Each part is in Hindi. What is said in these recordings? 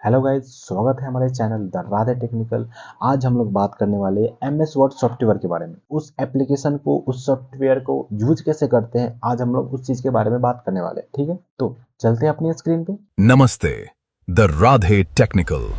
हेलो गाइस, स्वागत है हमारे चैनल द राधे टेक्निकल। आज हम लोग बात करने वाले हैं एमएस वर्ड सॉफ्टवेयर के बारे में। उस एप्लीकेशन को, उस सॉफ्टवेयर को यूज कैसे करते हैं, आज हम लोग उस चीज के बारे में बात करने वाले हैं। ठीक है, तो चलते हैं अपनी स्क्रीन पे। नमस्ते, द राधे टेक्निकल।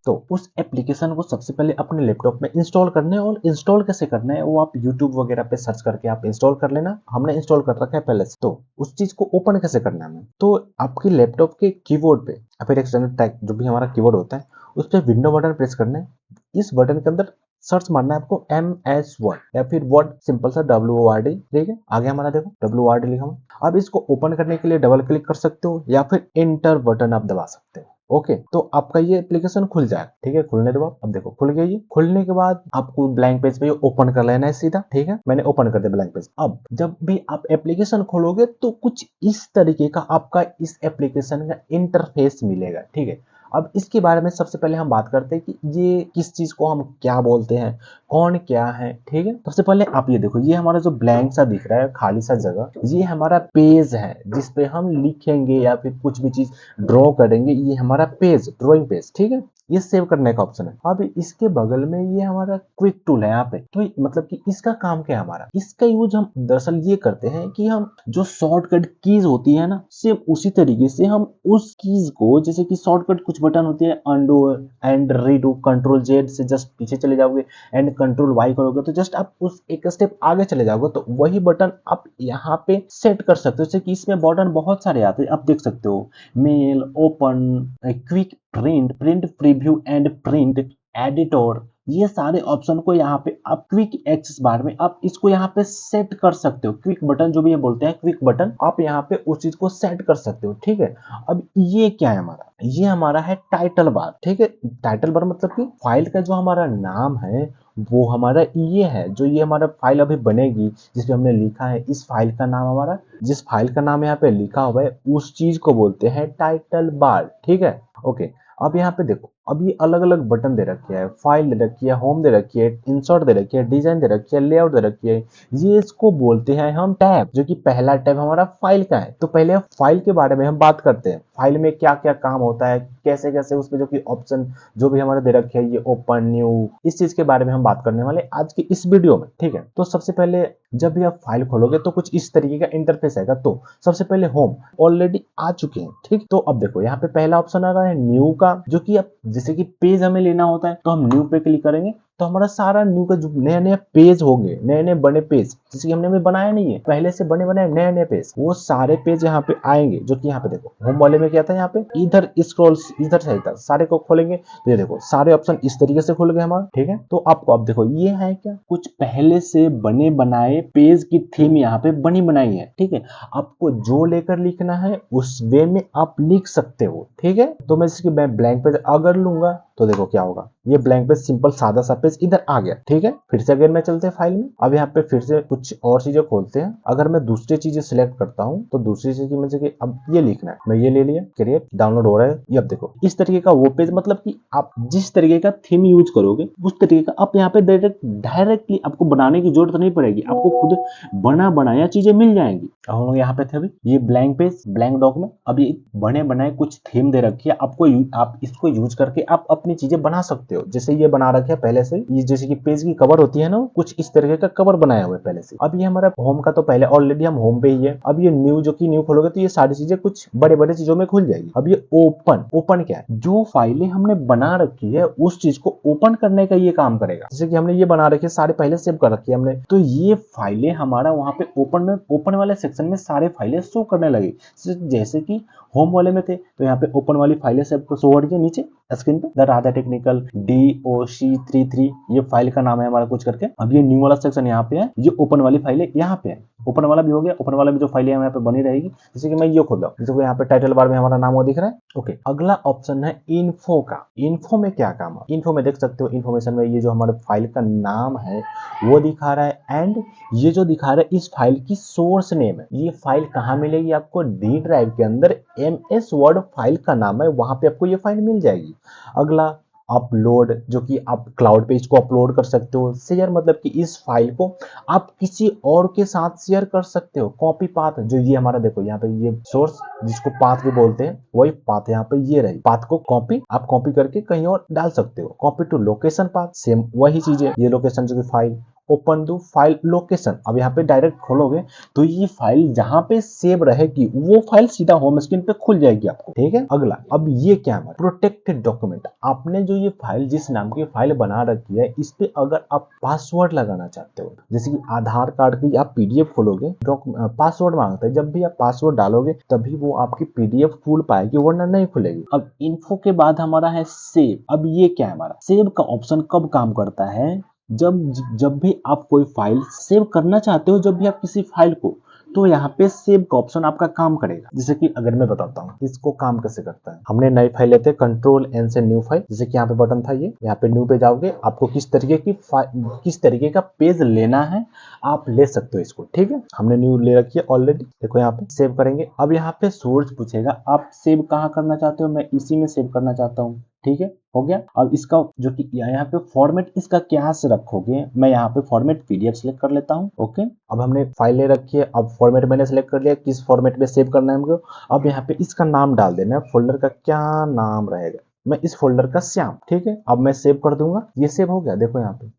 तो उस एप्लीकेशन को सबसे पहले अपने लैपटॉप में इंस्टॉल करना है, और इंस्टॉल कैसे करना है वो आप यूट्यूब वगैरह पे सर्च करके आप इंस्टॉल कर लेना। हमने इंस्टॉल कर रखा है पहले से। तो उस चीज को ओपन कैसे करना है हमें, तो आपके लैपटॉप के कीबोर्ड पे या फिर एक्सटर्नल टैग जो भी हमारा कीबोर्ड होता है, उस पर विंडो बटन प्रेस करना है। इस बटन के अंदर सर्च मारना है आपको MS वर्ड या फिर वर्ड सिंपल सा WORD। ठीक है, आगे हमारा देखो WORD लिखा हुआ। अब इसको ओपन करने के लिए डबल क्लिक कर सकते हो या फिर एंटर बटन आप दबा सकते हो। ओके, तो आपका ये एप्लीकेशन खुल जाएगा। ठीक है, खुलने दो आप। अब देखो खुल गई। ये खुलने के बाद आपको ब्लैंक पेज पे ओपन कर लेना है सीधा। ठीक है, मैंने ओपन कर दिया ब्लैंक पेज। अब जब भी आप एप्लीकेशन खोलोगे तो कुछ इस तरीके का आपका इस एप्लीकेशन का इंटरफेस मिलेगा। ठीक है, अब इसके बारे में सबसे पहले हम बात करते हैं कि ये किस चीज को हम क्या बोलते हैं, कौन क्या है। ठीक है, सबसे पहले आप ये देखो, ये हमारा जो ब्लैंक सा दिख रहा है, खाली सा जगह, ये हमारा पेज है जिसपे हम लिखेंगे या फिर कुछ भी चीज ड्रॉ करेंगे। ये हमारा पेज, ड्राइंग पेज। ठीक है, ये सेव करने का ऑप्शन है। अब इसके बगल में ये हमारा क्विक टूल है यहाँ पे। तो मतलब कि इसका काम क्या है, हमारा इसका यूज हम दरअसल ये करते हैं कि हम जो शॉर्टकट कीज होती है ना, सेम उसी तरीके से हम उस कीज को, जैसे कि शॉर्टकट कुछ बटन होती है, undo and redo, control Z से जस्ट पीछे चले जाओगे एंड कंट्रोल वाई करोगे तो जस्ट आप उस एक स्टेप आगे चले जाओगे, तो वही बटन आप यहाँ पे सेट कर सकते हो। जैसे कि इसमें बटन बहुत सारे आते हैं, आप देख सकते हो, mail, open, quick print, print preview and print editor. ये सारे ऑप्शन को यहाँ पे आप क्विक एक्सेस बार में आप इसको यहाँ पे सेट कर सकते हो। क्विक बटन जो भी ये बोलते हैं क्विक बटन, आप यहाँ पे उस चीज को सेट कर सकते हो। ठीक है, अब ये क्या है हमारा, ये हमारा है टाइटल बार। ठीक है, टाइटल बार मतलब कि फाइल का जो हमारा नाम है वो हमारा ये है। जो ये हमारा फाइल अभी बनेगी जिसपे हमने लिखा है, इस फाइल का नाम, हमारा जिस फाइल का नाम यहाँ पे लिखा हुआ है उस चीज को बोलते हैं टाइटल बार। ठीक है, ओके। अब यहाँ पे देखो, अब ये अलग अलग बटन दे रखे है, फाइल दे रखी है, होम दे रखी है, इंसर्ट दे रखी है, डिजाइन दे रखी है, लेआउट दे रखी है। ये इसको बोलते हैं हम टैब, जो कि पहला टैब हमारा फाइल का है। तो पहले फाइल के बारे में हम बात करते हैं, फाइल में क्या क्या काम होता है, कैसे कैसे उसमें जो कि ऑप्शन जो भी हमारे दे रखे हैं, ये ओपन, न्यू, इस चीज के बारे में हम बात करने वाले आज की इस वीडियो में। ठीक है, तो सबसे पहले जब भी आप फाइल खोलोगे तो कुछ इस तरीके का इंटरफेस आएगा। तो सबसे पहले होम ऑलरेडी आ चुके हैं। ठीक, तो अब देखो यहाँ पे पहला ऑप्शन आ रहा है न्यू का, जो कि अब जैसे कि पेज हमें लेना होता है तो हम न्यू पे क्लिक करेंगे तो हमारा सारा न्यू का जो नया नया पेज होंगे, नए नए बने पेज, जैसे कि हमने अभी बनाया नहीं है, पहले से बने बनाए नए नए पेज, वो सारे पेज यहाँ पे आएंगे। जो कि यहाँ पे देखो होम वाले में क्या था, यहाँ पे इधर स्क्रॉल, इधर से इधर सारे को खोलेंगे तो ये देखो सारे ऑप्शन इस तरीके से खुल गए हमारा। ठीक है, तो आपको अब देखो ये है क्या, कुछ पहले से बने बनाए पेज की थीम यहाँ पे बनी बनाई है। ठीक है, आपको जो लेकर लिखना है उस वे में आप लिख सकते हो। ठीक है, तो मैं इसकी ब्लैंक पेज अगर लूंगा तो देखो क्या होगा, ये ब्लैंक पेज सिंपल सादा सा पेज इधर आ गया। ठीक है, फिर से अगर मैं चलते हैं फाइल में, अब यहाँ पे फिर से कुछ और चीजें खोलते हैं। अगर मैं दूसरी चीजें सिलेक्ट करता हूँ तो दूसरी चीज की मुझे कि अब ये लिखना है, मैं ये ले लिया, क्रिएट, डाउनलोड हो रहा है। ये अब देखो इस तरीके का वो पेज, मतलब कि आप जिस तरीके का थीम यूज करोगे उस तरीके का आप यहाँ पे डायरेक्टली आपको बनाने की जरूरत नहीं पड़ेगी, आपको खुद बना बनाया चीजें मिल जाएंगी। हम लोग यहाँ पे थे अभी, ये ब्लैंक पेज, ब्लैंक डॉक्यूमेंट, अब ये बने बनाए कुछ थीम दे रखी है आपको, आप इसको यूज करके आप अपनी चीजें बना सकते हो। जैसे ये बना रखे है पहले से, ये जैसे कि पेज की कवर होती है ना, कुछ इस तरीके का कवर बनाया हुआ है पहले से। अब ये हमारा होम का तो पहले ऑलरेडी हम होम पे ही है। अब ये न्यू, जो कि न्यू खोलोगे तो ये सारी चीजें कुछ बड़े बड़े चीजों में खुल जाएगी। अब ये ओपन, ओपन क्या है, जो फाइलें हमने बना रखी है उस चीज को ओपन करने का ये काम करेगा। जैसे कि हमने ये बना रखी है, सारे पहले सेव कर रखी है हमने, तो ये फाइलें हमारा वहां पे ओपन में, ओपन वाले सेक्शन में सारे फाइलें शो करने लगी। जैसे कि होम वाले में थे तो यहाँ पे ओपन वाली फाइलें सब शो हो रही है नीचे स्क्रीन पे, द राधा टेक्निकल DOC33, ये फाइल का नाम है हमारा कुछ करके। अब ये न्यू वाला सेक्शन यहाँ पे है, ये ओपन वाली फाइलें यहाँ पे है। ओपन वाला भी हो गया, ओपन वाला भी जो फाइलें यहाँ पे बनी रहेगी। जैसे कि मैं ये खोल रहा हूँ, जैसे यहाँ पे टाइटल बार में हमारा नाम वो दिख रहा है। ओके, अगला ऑप्शन है इन्फो का। इन्फो में क्या काम है, इन्फो में देख सकते हो, इन्फॉर्मेशन में ये जो हमारे फाइल का नाम है वो दिखा रहा है, एंड ये जो दिखा रहा है इस फाइल की सोर्स नेम है। ये फाइल कहाँ मिलेगी आपको, डी ड्राइव के अंदर MS वर्ड फाइल का नाम है, वहां पे आपको ये फाइल मिल जाएगी। अगला अपलोड, जो कि आप क्लाउड पे इसको अपलोड कर सकते हो। शेयर मतलब कि इस फाइल को आप किसी और के साथ शेयर कर सकते हो। कॉपी पाथ, जो ये हमारा देखो यहाँ पे ये सोर्स जिसको पाथ भी बोलते हैं, वही पाथ यहाँ पे ये रही। पाथ को कॉपी आप कॉपी करके कहीं और डाल सकते हो। Copy to location path, same वही चीज है। ये लोकेशन जो कि file, open to file location. अब यहाँ पे डायरेक्ट खोलोगे तो ये फाइल जहां पे सेव रहेगी वो फाइल सीधा होम स्क्रीन पे खुल जाएगी आपको, ठीक है। अगला, अब ये क्या है, प्रोटेक्टेड डॉक्यूमेंट। आपने जो ये फाइल, जिस नाम की फाइल बना रखी है, इस पे अगर आप पासवर्ड लगाना चाहते हो, जैसे कि आधार कार्ड की आप पीडीएफ खोलोगे, पासवर्ड मांगता है, जब भी आप पासवर्ड डालोगे तभी वो आपकी पीडीएफ खुल पाएगी, वरना नहीं खुलेगी। अब इन्फो के बाद हमारा है सेव। अब ये क्या है, हमारा सेव का ऑप्शन कब काम करता है, जब जब भी आप कोई फाइल सेव करना चाहते हो, जब भी आप किसी फाइल को, तो यहाँ पे सेव का ऑप्शन आपका काम करेगा। जैसे कि अगर मैं बताता हूँ इसको काम कैसे करता है। हमने नई फाइल लेते हैं, कंट्रोल एन से न्यू फाइल, जैसे कि यहाँ पे बटन था, ये यहाँ पे न्यू पे जाओगे, आपको किस तरीके की किस तरीके का पेज लेना है आप ले सकते हो इसको, ठीक है। हमने न्यू ले रखी है ऑलरेडी, देखो यहाँ पे सेव करेंगे। अब यहाँ पे सोर्स पूछेगा, आप सेव कहाँ करना चाहते हो, मैं इसी में सेव करना चाहता हूँ, ठीक है, हो गया। अब इसका जो कि यहाँ पे फॉर्मेट इसका क्या से रखोगे, मैं यहाँ पे फॉर्मेट पीडीएफ सेलेक्ट कर लेता हूँ, ओके। अब हमने फाइल ले रखी है, अब फॉर्मेट मैंने सेलेक्ट कर लिया, किस फॉर्मेट में सेव करना है हमको। अब यहाँ पे इसका नाम डाल देना है, फोल्डर का क्या नाम रहेगा, मैं इस फोल्डर का श्याम, ठीक है। अब मैं सेव कर दूंगा, ये सेव हो गया, देखो यहाँ पे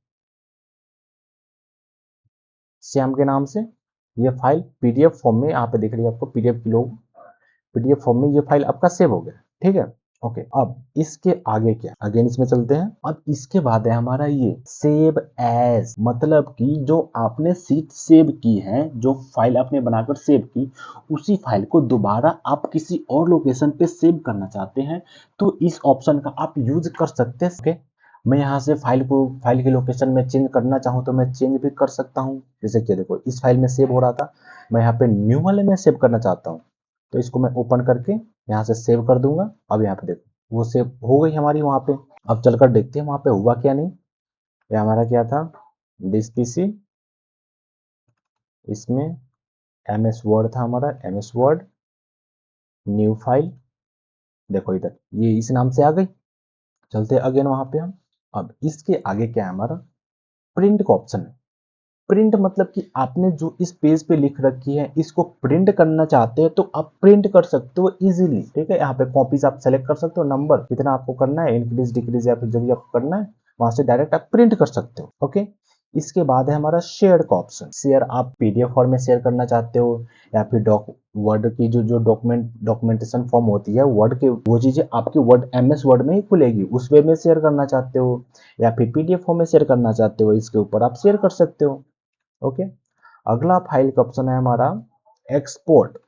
श्याम के नाम से ये फाइल पीडीएफ फॉर्म में यहाँ पे दिख रही है आपको, पीडीएफ की लोग, पीडीएफ फॉर्म में ये फाइल आपका सेव हो गया, ठीक है, ओके। अब इसके आगे क्या, अगेन इसमें चलते हैं। अब इसके बाद है हमारा ये सेव एज, मतलब कि जो आपने सीट सेव की है, जो फाइल आपने बनाकर सेव की, उसी फाइल को दोबारा आप किसी और लोकेशन पे सेव करना चाहते हैं, तो इस ऑप्शन का आप यूज कर सकते हैं, ओके। मैं यहाँ से फाइल की लोकेशन में चेंज करना चाहूँ तो मैं चेंज भी कर सकता हूँ। जैसे कि देखो इस फाइल में सेव हो रहा था, मैं यहाँ पे न्यू वाले में सेव करना चाहता हूँ, तो इसको मैं ओपन करके यहाँ से सेव कर दूंगा। अब यहाँ पे देखो वो सेव हो गई हमारी वहाँ पे। अब चलकर देखते हैं वहाँ पे हुआ क्या नहीं। ये हमारा क्या था, दिस पीसी, इसमें एमएस वर्ड था हमारा, एमएस वर्ड न्यू फाइल, देखो इधर ये इस नाम से आ गई। चलते अगेन वहाँ पे हम। अब इसके आगे क्या है हमारा, प्रिंट का ऑप्शन है। प्रिंट मतलब कि आपने जो इस पेज पे लिख रखी है, इसको प्रिंट करना चाहते हैं तो आप प्रिंट कर सकते हो इजीली, ठीक है। यहाँ पे कॉपीज आप सेलेक्ट कर सकते हो, नंबर कितना आपको करना है, इंक्रीज डिक्रीज या फिर जो भी आपको करना है, वहां से डायरेक्ट आप प्रिंट कर सकते हो, ओके। इसके बाद है हमारा शेयर का ऑप्शन। शेयर आप पीडीएफ फॉर्म में शेयर करना चाहते हो, या फिर वर्ड की जो डॉक्यूमेंटेशन फॉर्म होती है वर्ड के, वो चीजें आपके वर्ड एमएस वर्ड में ही खुलेगी, उस वे में शेयर करना चाहते हो, या फिर पीडीएफ फॉर्म में शेयर करना चाहते हो, इसके ऊपर आप शेयर कर सकते हो, ओके। अगला फाइल का ऑप्शन है हमारा एक्सपोर्ट,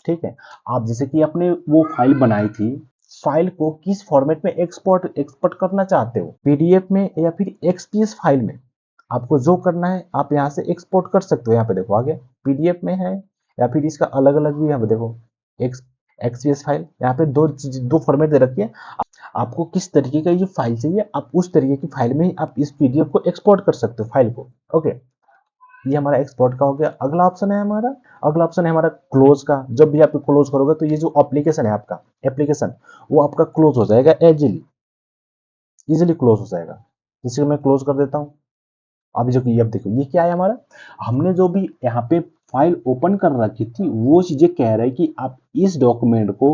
ठीक है। आप जैसे कि आपने वो फाइल बनाई थी, फाइल को किस फॉर्मेट में एक्सपोर्ट करना चाहते हो, पीडीएफ में या फिर एक्सपीएस फाइल में, आपको जो करना है आप यहाँ से एक्सपोर्ट कर सकते हो। यहाँ पे देखो आगे पीडीएफ में है, या फिर इसका अलग अलग भी यहाँ पे देखो एक्सपीएस फाइल, यहाँ पे दो फॉर्मेट दे रखी है। आपको किस तरीके का ये फाइल चाहिए, आप उस तरीके की फाइल में ही आप इस पीडीएफ को एक्सपोर्ट कर सकते हो फाइल को, ओके। ये हमारा एक्सपोर्ट का हो गया। अगला ऑप्शन है हमारा क्लोज का। जब भी आप क्लोज करोगे तो ये जो एप्लीकेशन है आपका, एप्लीकेशन वो आपका क्लोज हो जाएगा, इजीली क्लोज हो जाएगा। जैसे मैं क्लोज कर देता हूँ। अभी जो कि अब देखो ये क्या है हमारा, हमने जो भी यहाँ पे फाइल ओपन कर रखी थी वो चीजें कह रहे हैं कि आप इस डॉक्यूमेंट को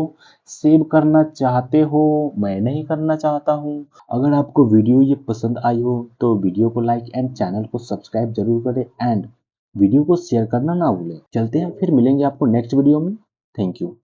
सेव करना चाहते हो, मैं नहीं करना चाहता हूँ। अगर आपको वीडियो ये पसंद आई हो तो वीडियो को लाइक एंड चैनल को सब्सक्राइब जरूर करें, एंड वीडियो को शेयर करना ना भूलें। चलते हैं, फिर मिलेंगे आपको नेक्स्ट वीडियो में। Thank you.